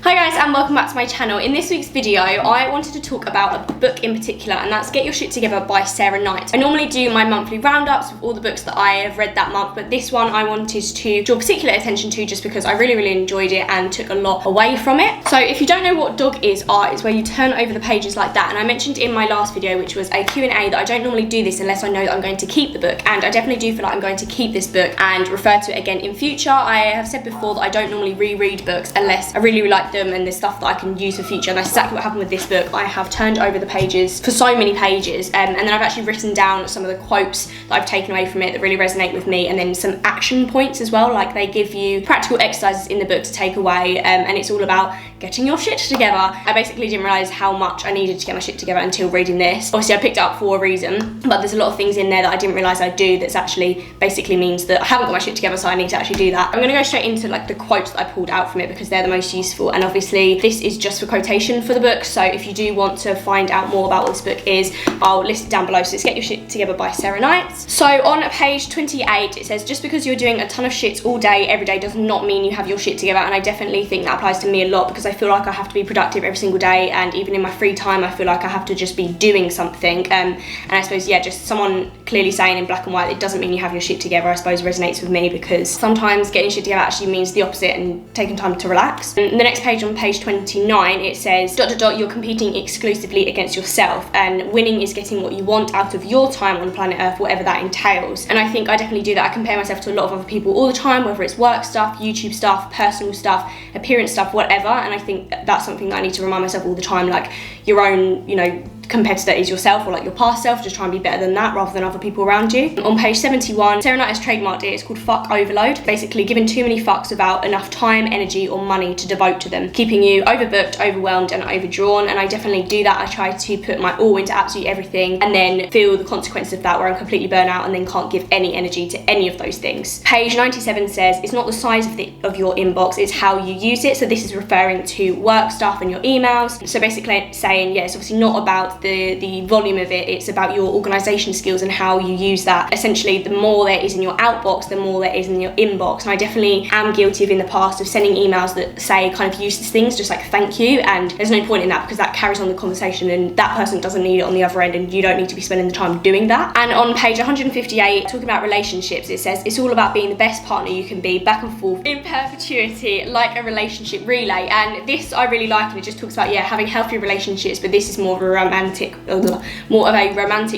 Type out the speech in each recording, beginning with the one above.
Hi guys, and welcome back to my channel. In this week's video, I wanted to talk about a book in particular, and that's Get Your Shit Together by Sarah Knight. I normally do my monthly roundups of all the books that I have read that month, but this one I wanted to draw particular attention to just because I really enjoyed it and took a lot away from it. So if you don't know what dog ears are, it's where you turn over the pages like that, and I mentioned in my last video, which was a Q&A, that I don't normally do this unless I know that I'm going to keep the book, and I definitely do feel like I'm going to keep this book and refer to it again in future. I have said before that I don't normally reread books unless I really like them and there's stuff that I can use for future, and that's exactly what happened with this book. I have turned over the pages for so many pages, and then I've actually written down some of the quotes that I've taken away from it that really resonate with me, and then some action points as well. Like, they give you practical exercises in the book to take away, and it's all about getting your shit together. I basically didn't realise how much I needed to get my shit together until reading this. Obviously I picked it up for a reason, but there's a lot of things in there that I didn't realise I do that's actually basically means that I haven't got my shit together, so I need to actually do that. I'm gonna go straight into like the quotes that I pulled out from it because they're the most useful, and obviously this is just for quotation for the book, so if you do want to find out more about what this book is, I'll list it down below. So it's Get Your Shit Together by Sarah Knight. So on page 28 it says, just because you're doing a ton of shit all day every day does not mean you have your shit together, and I definitely think that applies to me a lot because I feel like I have to be productive every single day, and even in my free time I feel like I have to just be doing something, and I suppose, yeah, just someone clearly saying in black and white it doesn't mean you have your shit together, I suppose resonates with me, because sometimes getting shit together actually means the opposite and taking time to relax. And the next page, on page 29, it says ... you're competing exclusively against yourself, and winning is getting what you want out of your time on planet Earth, whatever that entails. And I think I definitely do that. I compare myself to a lot of other people all the time, whether it's work stuff, YouTube stuff, personal stuff, appearance stuff, whatever, and I think that's something that I need to remind myself all the time. Like, your own, you know, competitor is yourself, or like your past self. Just try and be better than that rather than other people around you. On page 71, Sarah Knight has trademarked it. It's called fuck overload, basically giving too many fucks about enough time, energy or money to devote to them, keeping you overbooked, overwhelmed and overdrawn. And I definitely do that. I try to put my all into absolutely everything and then feel the consequences of that, where I'm completely burnt out and then can't give any energy to any of those things. Page 97 says, it's not the size of your inbox, it's how you use it. So this is referring to work stuff and your emails. So basically saying, yeah, it's obviously not about the volume of it, it's about your organisation skills and how you use that. Essentially, the more there is in your outbox, the more there is in your inbox. And I definitely am guilty of in the past of sending emails that say kind of useless things, just like thank you, and there's no point in that because that carries on the conversation and that person doesn't need it on the other end, and you don't need to be spending the time doing that. And on page 158, talking about relationships, it says, it's all about being the best partner you can be, back and forth in perpetuity, like a relationship relay. And this I really like, and it just talks about, yeah, having healthy relationships, but this is more of a romantic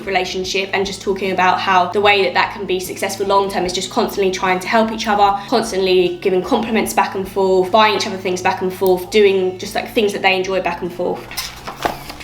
relationship, and just talking about how the way that can be successful long term is just constantly trying to help each other, constantly giving compliments back and forth, buying each other things back and forth, doing just like things that they enjoy back and forth.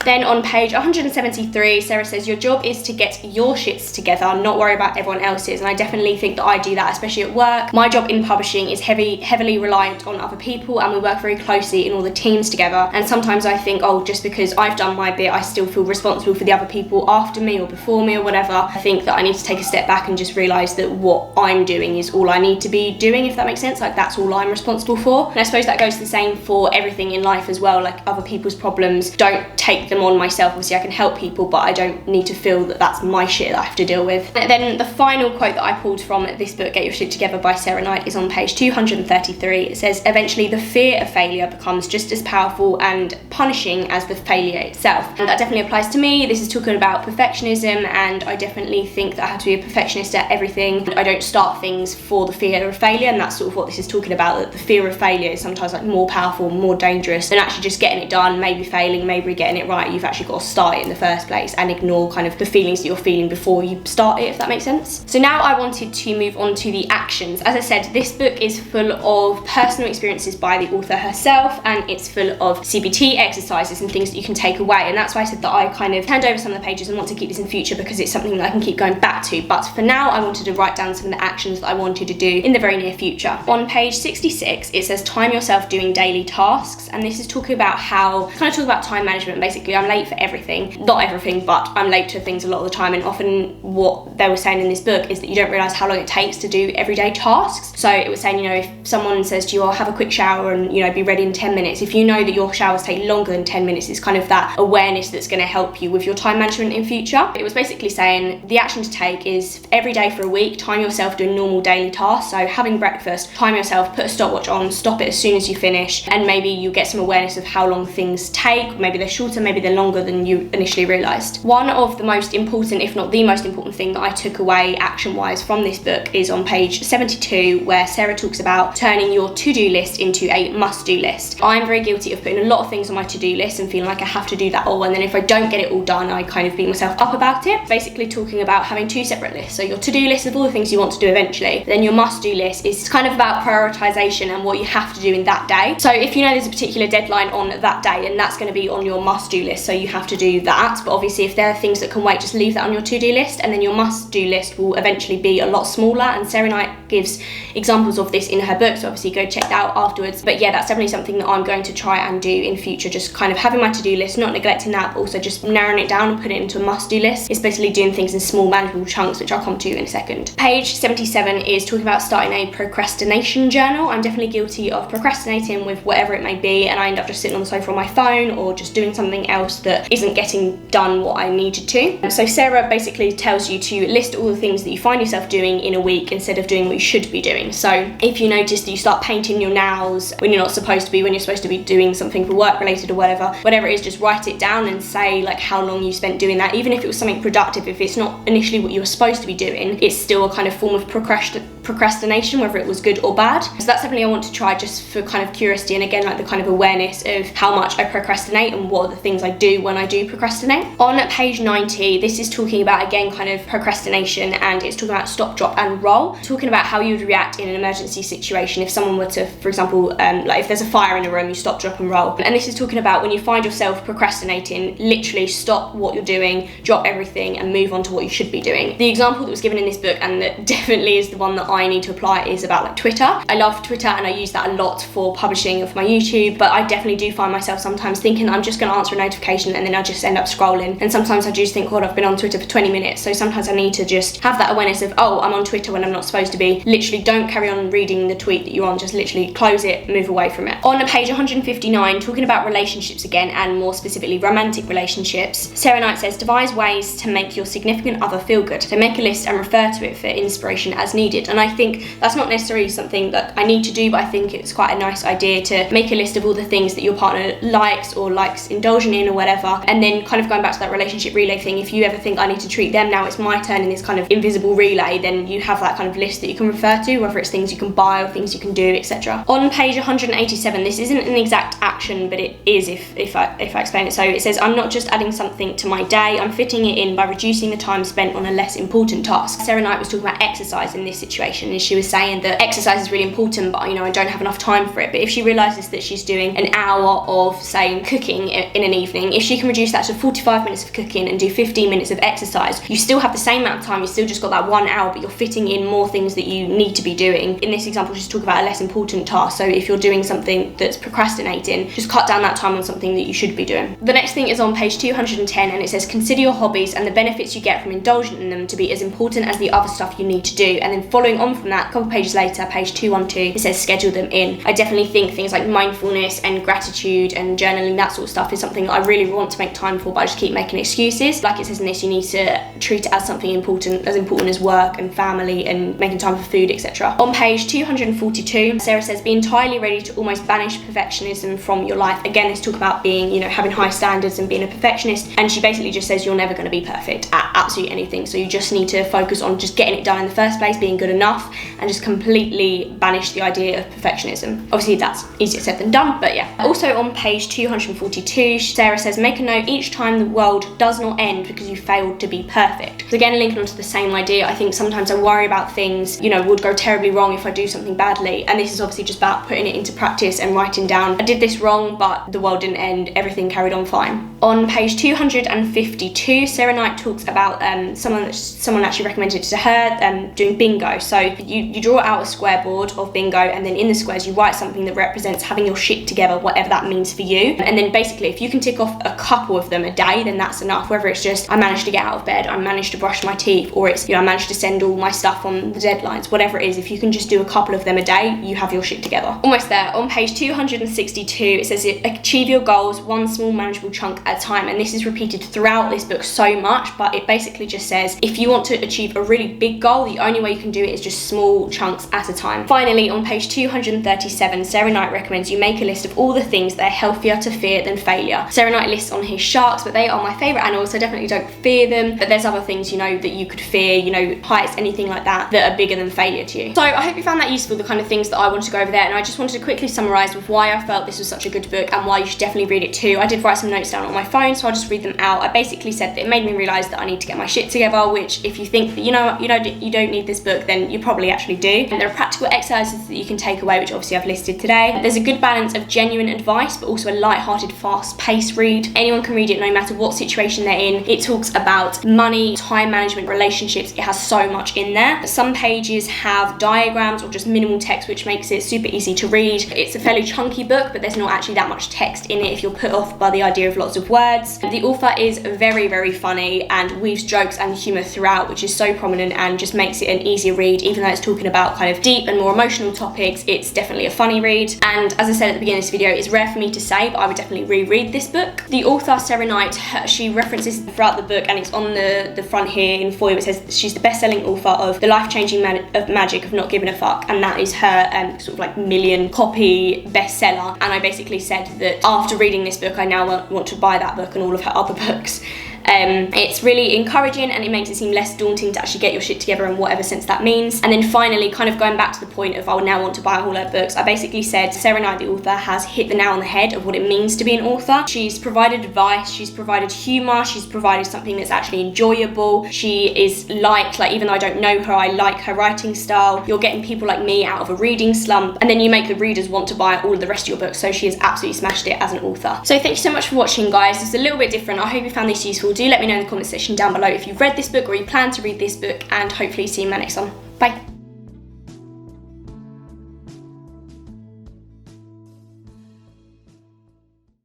Then on page 173, Sarah says, your job is to get your shits together, not worry about everyone else's. And I definitely think that I do that, especially at work. My job in publishing is heavily reliant on other people, and we work very closely in all the teams together. And sometimes I think, oh, just because I've done my bit, I still feel responsible for the other people after me or before me or whatever. I think that I need to take a step back and just realise that what I'm doing is all I need to be doing, if that makes sense. Like, that's all I'm responsible for. And I suppose that goes the same for everything in life as well. Like, other people's problems, don't take them on myself. Obviously I can help people, but I don't need to feel that that's my shit that I have to deal with. And then the final quote that I pulled from this book, Get Your Shit Together by Sarah Knight, is on page 233. It says, eventually the fear of failure becomes just as powerful and punishing as the failure itself. And that definitely applies to me. This is talking about perfectionism, and I definitely think that I have to be a perfectionist at everything. I don't start things for the fear of failure, and that's sort of what this is talking about, that the fear of failure is sometimes like more powerful, more dangerous than actually just getting it done, maybe failing, maybe getting it right. You've actually got to start it in the first place and ignore kind of the feelings that you're feeling before you start it, if that makes sense. So now I wanted to move on to the actions. As I said, this book is full of personal experiences by the author herself, and it's full of CBT exercises and things that you can take away, and that's why I said that I kind of turned over some of the pages and want to keep this in future because it's something that I can keep going back to. But for now, I wanted to write down some of the actions that I wanted to do in the very near future. On page 66, it says time yourself doing daily tasks, and this is talking about how, kind of talk about time management. Basically, I'm late for everything. Not everything, but I'm late to things a lot of the time, and often what they were saying in this book is that you don't realise how long it takes to do everyday tasks. So it was saying, you know, if someone says to you, "Oh, have a quick shower and, you know, be ready in 10 minutes," if you know that your showers take longer than 10 minutes, it's kind of that awareness that's going to help you with your time management in future. It was basically saying the action to take is every day for a week, time yourself doing normal daily tasks. So having breakfast, time yourself, put a stopwatch on, stop it as soon as you finish, and maybe you get some awareness of how long things take. Maybe they're shorter, maybe they're longer than you initially realised. One of the most important, if not the most important thing that I took away action-wise from this book is on page 72, where Sarah talks about turning your to-do list into a must-do list. I'm very guilty of putting a lot of things on my to-do list and feeling like I have to do that all, and then if I don't get it all done, I kind of beat myself up about it. Basically talking about having two separate lists. So your to-do list of all the things you want to do eventually, then your must-do list is kind of about prioritization and what you have to do in that day. So if you know there's a particular deadline on that day, and that's going to be on your must-do list, so you have to do that. But obviously if there are things that can wait, just leave that on your to-do list, and then your must-do list will eventually be a lot smaller. And Sarah Knight gives examples of this in her book, so obviously go check that out afterwards. But yeah, that's definitely something that I'm going to try and do in future, just kind of having my to-do list, not neglecting that, but also just narrowing it down and putting it into a must-do list. It's basically doing things in small manageable chunks, which I'll come to in a second. Page 77 is talking about starting a procrastination journal. I'm definitely guilty of procrastinating with whatever it may be, and I end up just sitting on the sofa on my phone or just doing something else that isn't getting done what I needed to. So Sarah basically tells you to list all the things that you find yourself doing in a week instead of doing what you should be doing. So if you notice that you start painting your nails when you're not supposed to be, when you're supposed to be doing something for work related or whatever it is, just write it down and say like how long you spent doing that. Even if it was something productive, if it's not initially what you were supposed to be doing, it's still a kind of form of procrastination, whether it was good or bad. So that's definitely I want to try, just for kind of curiosity, and again like the kind of awareness of how much I procrastinate and what are the things I do when I do procrastinate. On page 90, this is talking about again kind of procrastination, and it's talking about stop, drop and roll, talking about how you would react in an emergency situation if someone were to, for example, like if there's a fire in a room, you stop, drop and roll. And this is talking about when you find yourself procrastinating, literally stop what you're doing, drop everything and move on to what you should be doing. The example that was given in this book, and that definitely is the one that I need to apply, is about like Twitter. I love Twitter and I use that a lot for publishing of my YouTube, but I definitely do find myself sometimes thinking I'm just going to answer a notification and then I just end up scrolling. And sometimes I just think, God, I've been on Twitter for 20 minutes. So sometimes I need to just have that awareness of, oh, I'm on Twitter when I'm not supposed to be. Literally don't carry on reading the tweet that you're on, just literally close it, move away from it. On page 159, talking about relationships again, and more specifically romantic relationships, Sarah Knight says, devise ways to make your significant other feel good. So make a list and refer to it for inspiration as needed. And I think that's not necessarily something that I need to do, but I think it's quite a nice idea to make a list of all the things that your partner likes or likes indulging in or whatever. And then kind of going back to that relationship relay thing, if you ever think I need to treat them, now it's my turn in this kind of invisible relay, then you have that kind of list that you can refer to, whether it's things you can buy or things you can do, etc. On page 187, this isn't an exact action, but it is if I explain it. So it says, I'm not just adding something to my day, I'm fitting it in by reducing the time spent on a less important task. Sarah Knight was talking about exercise in this situation, and she was saying that exercise is really important, but I don't have enough time for it. But if she realizes that she's doing an hour of, say, cooking in an evening, if she can reduce that to 45 minutes of cooking and do 15 minutes of exercise, you still have the same amount of time, you still just got that 1 hour, but you're fitting in more things that you need to be doing. In this example, she's talking about a less important task. So if you're doing something that's procrastinating, just cut down that time on something that you should be doing. The next thing is on page 210, and it says, consider your hobbies and the benefits you get from indulging in them to be as important as the other stuff you need to do. And then following on from that, a couple pages later, page 212, it says schedule them in. I definitely think things like mindfulness and gratitude and journaling, that sort of stuff, is something that I really want to make time for, but I just keep making excuses. Like it says in this, you need to treat it as something important as work and family and making time for food, etc. On page 242, Sarah says, be entirely ready to almost banish perfectionism from your life. Again, it's talk about being, having high standards and being a perfectionist, and she basically just says you're never going to be perfect at absolutely anything, so you just need to focus on just getting it done in the first place, being good enough, and just completely banish the idea of perfectionism. Obviously that's easier said than done, but yeah. Also on page 242, Sarah says, make a note each time the world does not end because you failed to be perfect. So again, linking onto the same idea, I think sometimes I worry about things, would go terribly wrong if I do something badly, and this is obviously just about putting it into practice and writing down, I did this wrong, but the world didn't end, everything carried on fine. On page 252, Sarah Knight talks about someone actually recommended to her doing bingo. So So you draw out a square board of bingo, and then in the squares you write something that represents having your shit together, whatever that means for you. And then basically if you can tick off a couple of them a day, then that's enough. Whether it's just I managed to get out of bed, I managed to brush my teeth, or it's, you know, I managed to send all my stuff on the deadlines, whatever it is, if you can just do a couple of them a day, you have your shit together. Almost there. On page 262 it says achieve your goals one small manageable chunk at a time, and this is repeated throughout this book so much, but it basically just says if you want to achieve a really big goal, the only way you can do it is just small chunks at a time. Finally, on page 237, Sarah Knight recommends you make a list of all the things that are healthier to fear than failure. Sarah Knight lists on here sharks, but they are my favourite animals, so definitely don't fear them. But there's other things, you know, that you could fear, you know, heights, anything like that, that are bigger than failure to you. So I hope you found that useful, the kind of things that I wanted to go over there, and I just wanted to quickly summarise with why I felt this was such a good book and why you should definitely read it too. I did write some notes down on my phone, so I'll just read them out. I basically said that it made me realise that I need to get my shit together, which if you think that, you know, you don't need this book, then you probably actually do. And there are practical exercises that you can take away, which obviously I've listed today. There's a good balance of genuine advice, but also a light-hearted, fast-paced read. Anyone can read it no matter what situation they're in. It talks about money, time management, relationships. It has so much in there. Some pages have diagrams or just minimal text, which makes it super easy to read. It's a fairly chunky book, but there's not actually that much text in it if you're put off by the idea of lots of words. The author is very, very funny and weaves jokes and humour throughout, which is so prominent and just makes it an easier read. Even though it's talking about kind of deep and more emotional topics, it's definitely a funny read. And as I said at the beginning of this video, it's rare for me to say, but I would definitely reread this book. The author, Sarah Knight, she references throughout the book, and it's on the front here in foil. It says she's the best-selling author of The Life-Changing Magic of Not Giving a Fuck, and that is her sort of like million copy bestseller. And I basically said that after reading this book, I now want to buy that book and all of her other books. It's really encouraging and it makes it seem less daunting to actually get your shit together in whatever sense that means. And then finally, kind of going back to the point of I now want to buy all her books, I basically said Sarah Knight, the author, has hit the nail on the head of what it means to be an author. She's provided advice, she's provided humour, she's provided something that's actually enjoyable. She is liked, like even though I don't know her, I like her writing style. You're getting people like me out of a reading slump, and then you make the readers want to buy all of the rest of your books, so she has absolutely smashed it as an author. So thank you so much for watching, guys. It's a little bit different. I hope you found this useful. Do let me know in the comment section down below if you've read this book or you plan to read this book, and hopefully see you in my next one. Bye.